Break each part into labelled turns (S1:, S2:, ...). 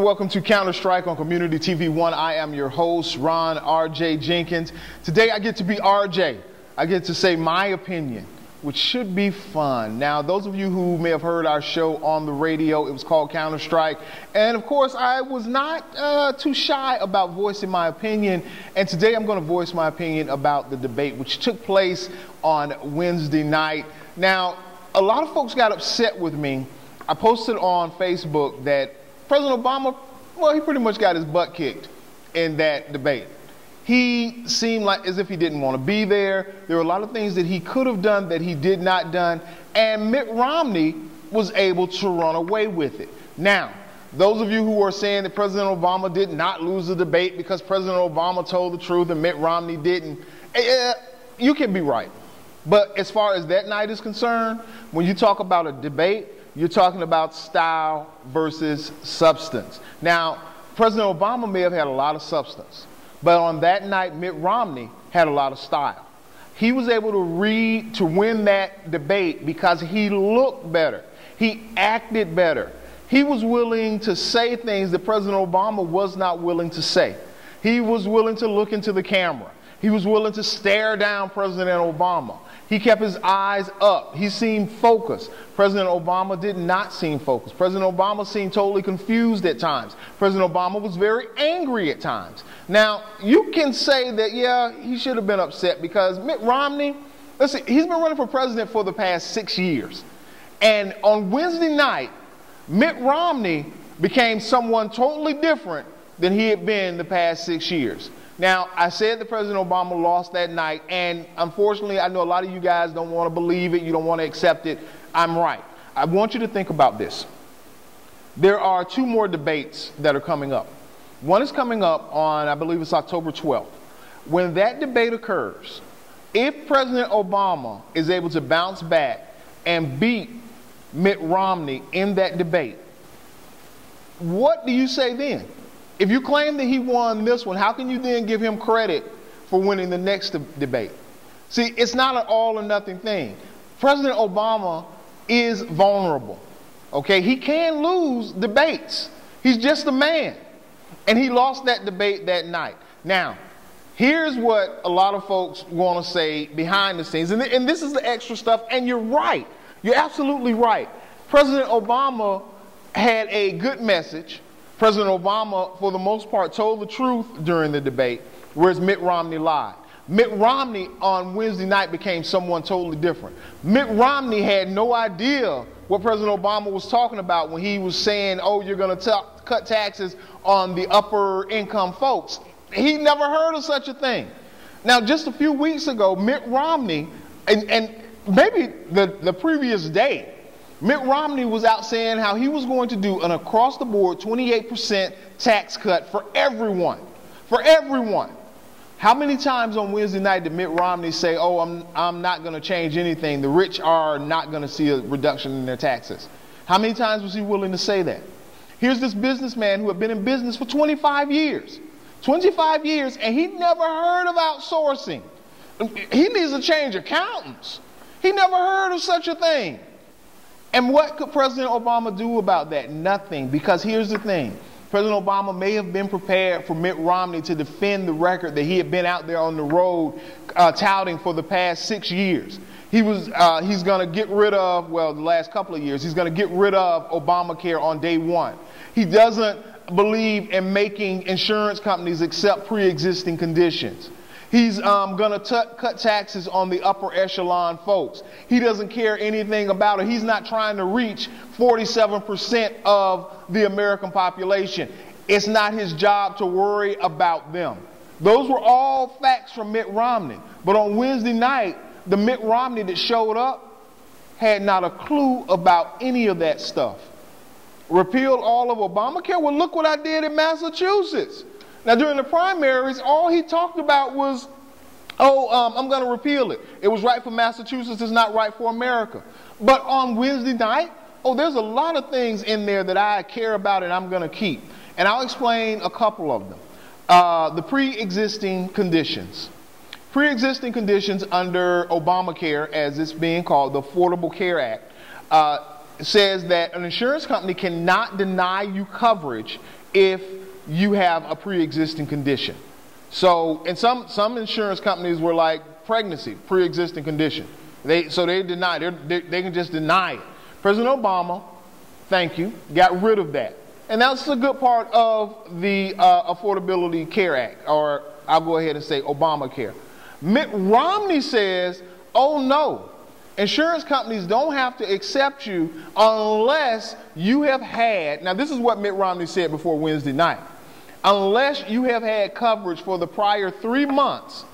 S1: And welcome to Counter-Strike on Community TV 1. I am your host, Ron R.J. Jenkins. Today I get to be RJ. I get to say my opinion, which should be fun. Now, those of you who may have heard our show on the radio, it was called Counter-Strike. And of course, I was not too shy about voicing my opinion. And today I'm going to voice my opinion about the debate, which took place on Wednesday night. Now, a lot of folks got upset with me. I posted on Facebook that President Obama, well, he pretty much got his butt kicked in that debate. He seemed like as if he didn't want to be there. There were a lot of things that he could have done that he did not done. And Mitt Romney was able to run away with it. Now, those of you who are saying that President Obama did not lose the debate because President Obama told the truth and Mitt Romney didn't, you can be right. But as far as that night is concerned, when you talk about a debate, you're talking about style versus substance. Now, President Obama may have had a lot of substance, but on that night, Mitt Romney had a lot of style. He was able to win that debate because he looked better. He acted better. He was willing to say things that President Obama was not willing to say. He was willing to look into the camera. He was willing to stare down President Obama. He kept his eyes up. He seemed focused. President Obama did not seem focused. President Obama seemed totally confused at times. President Obama was very angry at times. Now, you can say that, yeah, he should have been upset because Mitt Romney, let's see, he's been running for president for the past 6 years. And on Wednesday night, Mitt Romney became someone totally different than he had been the past 6 years. Now, I said that President Obama lost that night, and unfortunately, I know a lot of you guys don't want to believe it, you don't want to accept it. I'm right. I want you to think about this. There are 2 more debates that are coming up. One is coming up on, I believe it's October 12th. When that debate occurs, if President Obama is able to bounce back and beat Mitt Romney in that debate, what do you say then? If you claim that he won this one, how can you then give him credit for winning the next debate? See, it's not an all or nothing thing. President Obama is vulnerable, okay? He can lose debates. He's just a man. And he lost that debate that night. Now, here's what a lot of folks want to say behind the scenes. And this is the extra stuff, and you're right. You're absolutely right. President Obama had a good message. President Obama, for the most part, told the truth during the debate, whereas Mitt Romney lied. Mitt Romney on Wednesday night became someone totally different. Mitt Romney had no idea what President Obama was talking about when he was saying, oh, you're going to cut taxes on the upper income folks. He never heard of such a thing. Now, just a few weeks ago, Mitt Romney, and maybe the previous day, Mitt Romney was out saying how he was going to do an across-the-board 28% tax cut for everyone. For everyone. How many times on Wednesday night did Mitt Romney say, oh, I'm not going to change anything. The rich are not going to see a reduction in their taxes. How many times was he willing to say that? Here's this businessman who had been in business for 25 years. 25 years, and he never heard of outsourcing. He needs to change accountants. He never heard of such a thing. And what could President Obama do about that? Nothing, because here's the thing. President Obama may have been prepared for Mitt Romney to defend the record that he had been out there on the road touting for the past 6 years. He's going to get rid of, well, the last couple of years, he's going to get rid of Obamacare on day one. He doesn't believe in making insurance companies accept pre-existing conditions. He's going to cut taxes on the upper echelon folks. He doesn't care anything about it. He's not trying to reach 47% of the American population. It's not his job to worry about them. Those were all facts from Mitt Romney. But on Wednesday night, the Mitt Romney that showed up had not a clue about any of that stuff. Repealed all of Obamacare? Well, look what I did in Massachusetts. Now, during the primaries, all he talked about was, I'm going to repeal it. It was right for Massachusetts. It's not right for America. But on Wednesday night, there's a lot of things in there that I care about and I'm going to keep. And I'll explain a couple of them. The PreExisting Conditions. PreExisting conditions under Obamacare, as it's being called, the Affordable Care Act, says that an insurance company cannot deny you coverage if you have a pre-existing condition. So, and some insurance companies were like pregnancy, pre-existing condition. So they deny, they can just deny it. President Obama, thank you, got rid of that. And that's a good part of the Affordability Care Act, or I'll go ahead and say Obamacare. Mitt Romney says, oh no, insurance companies don't have to accept you unless you have had, now this is what Mitt Romney said before Wednesday night, unless you have had coverage for the prior 3 months,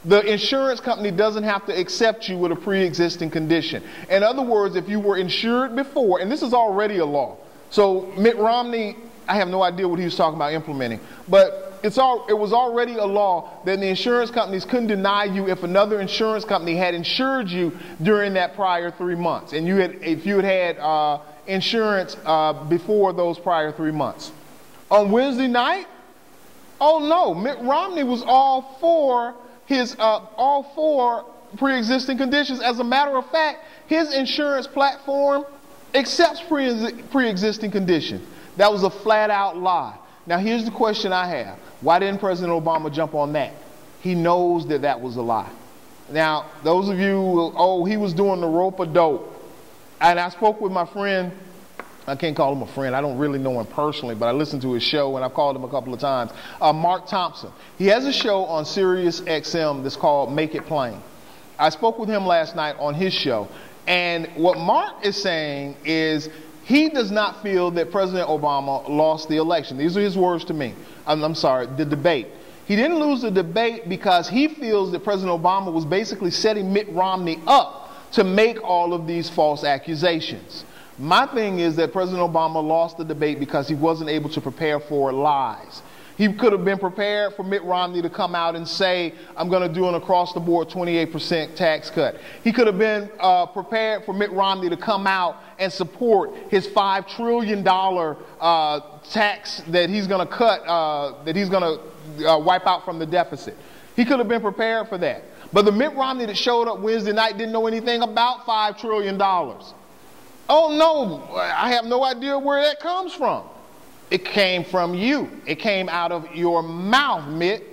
S1: the insurance company doesn't have to accept you with a pre-existing condition. In other words, if you were insured before, and this is already a law, so Mitt Romney, I have no idea what he was talking about implementing, but it was already a law that the insurance companies couldn't deny you if another insurance company had insured you during that prior 3 months, and if you had insurance before those prior 3 months. On Wednesday night, oh no, Mitt Romney was all for pre-existing conditions. As a matter of fact, his insurance platform accepts pre-existing conditions. That was a flat-out lie. Now, here's the question I have. Why didn't President Obama jump on that? He knows that that was a lie. Now, those of you, oh, he was doing the rope-a-dope. And I spoke with my friend. I can't call him a friend. I don't really know him personally, but I listened to his show, and I've called him a couple of times. Mark Thompson. He has a show on Sirius XM that's called Make It Plain. I spoke with him last night on his show, and what Mark is saying is he does not feel that President Obama lost the election. These are his words to me. I'm sorry, the debate. He didn't lose the debate because he feels that President Obama was basically setting Mitt Romney up to make all of these false accusations. My thing is that President Obama lost the debate because he wasn't able to prepare for lies. He could have been prepared for Mitt Romney to come out and say, I'm going to do an across-the-board 28% tax cut. He could have been prepared for Mitt Romney to come out and support his $5 trillion tax that he's going to cut, that he's going to wipe out from the deficit. He could have been prepared for that. But the Mitt Romney that showed up Wednesday night didn't know anything about $5 trillion. Oh no, I have no idea where that comes from. It came from you. It came out of your mouth, Mitt.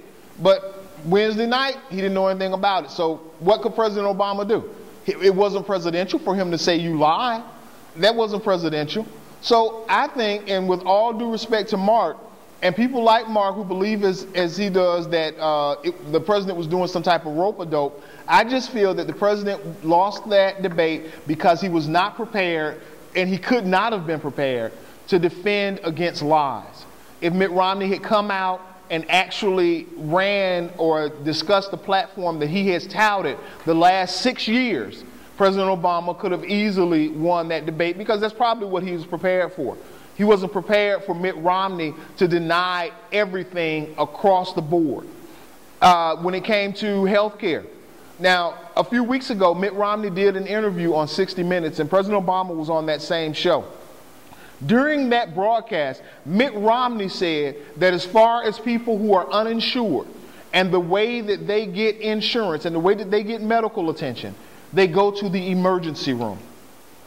S1: But Wednesday night, he didn't know anything about it. So what could President Obama do? It wasn't presidential for him to say you lie. That wasn't presidential. So I think, and with all due respect to Mark, and people like Mark who believe as he does that the president was doing some type of rope-a-dope, I just feel that the president lost that debate because he was not prepared, and he could not have been prepared to defend against lies. If Mitt Romney had come out and actually ran or discussed the platform that he has touted the last 6 years, President Obama could have easily won that debate because that's probably what he was prepared for. He wasn't prepared for Mitt Romney to deny everything across the board. When it came to health care. Now, a few weeks ago, Mitt Romney did an interview on 60 Minutes, and President Obama was on that same show. During that broadcast, Mitt Romney said that as far as people who are uninsured and the way that they get insurance and the way that they get medical attention, they go to the emergency room.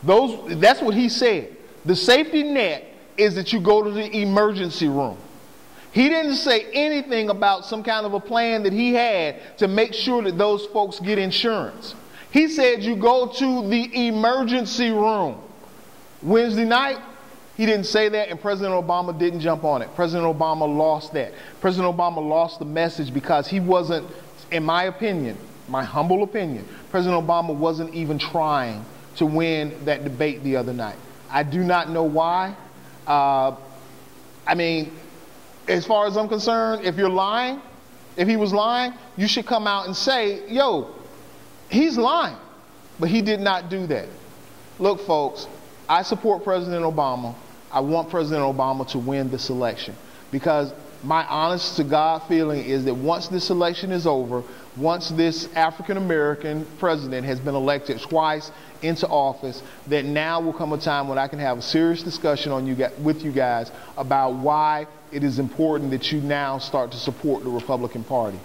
S1: That's what he said. The safety net is that you go to the emergency room. He didn't say anything about some kind of a plan that he had to make sure that those folks get insurance. He said you go to the emergency room. Wednesday night, he didn't say that, and President Obama didn't jump on it. President Obama lost that. President Obama lost the message because he wasn't, in my opinion, my humble opinion, President Obama wasn't even trying to win that debate the other night. I do not know why. I mean, as far as I'm concerned, if you're lying, if he was lying, you should come out and say, yo, he's lying. But he did not do that. Look, folks, I support President Obama. I want President Obama to win this election because my honest to God feeling is that once this election is over, once this African-American president has been elected twice into office, that now will come a time when I can have a serious discussion with you guys about why it is important that you now start to support the Republican Party.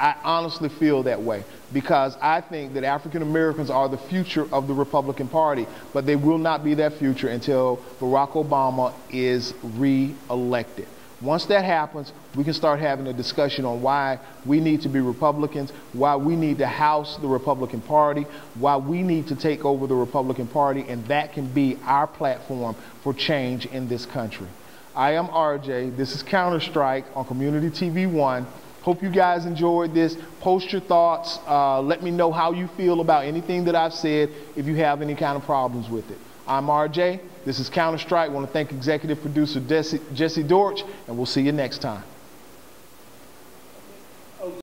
S1: I honestly feel that way because I think that African Americans are the future of the Republican Party, but they will not be that future until Barack Obama is re-elected. Once that happens, we can start having a discussion on why we need to be Republicans, why we need to house the Republican Party, why we need to take over the Republican Party, and that can be our platform for change in this country. I am RJ. This is Counterstrike on Community TV 1. Hope you guys enjoyed this. Post your thoughts. Let me know how you feel about anything that I've said if you have any kind of problems with it. I'm RJ. This is Counterstrike. I want to thank executive producer Jesse Dortch, and we'll see you next time.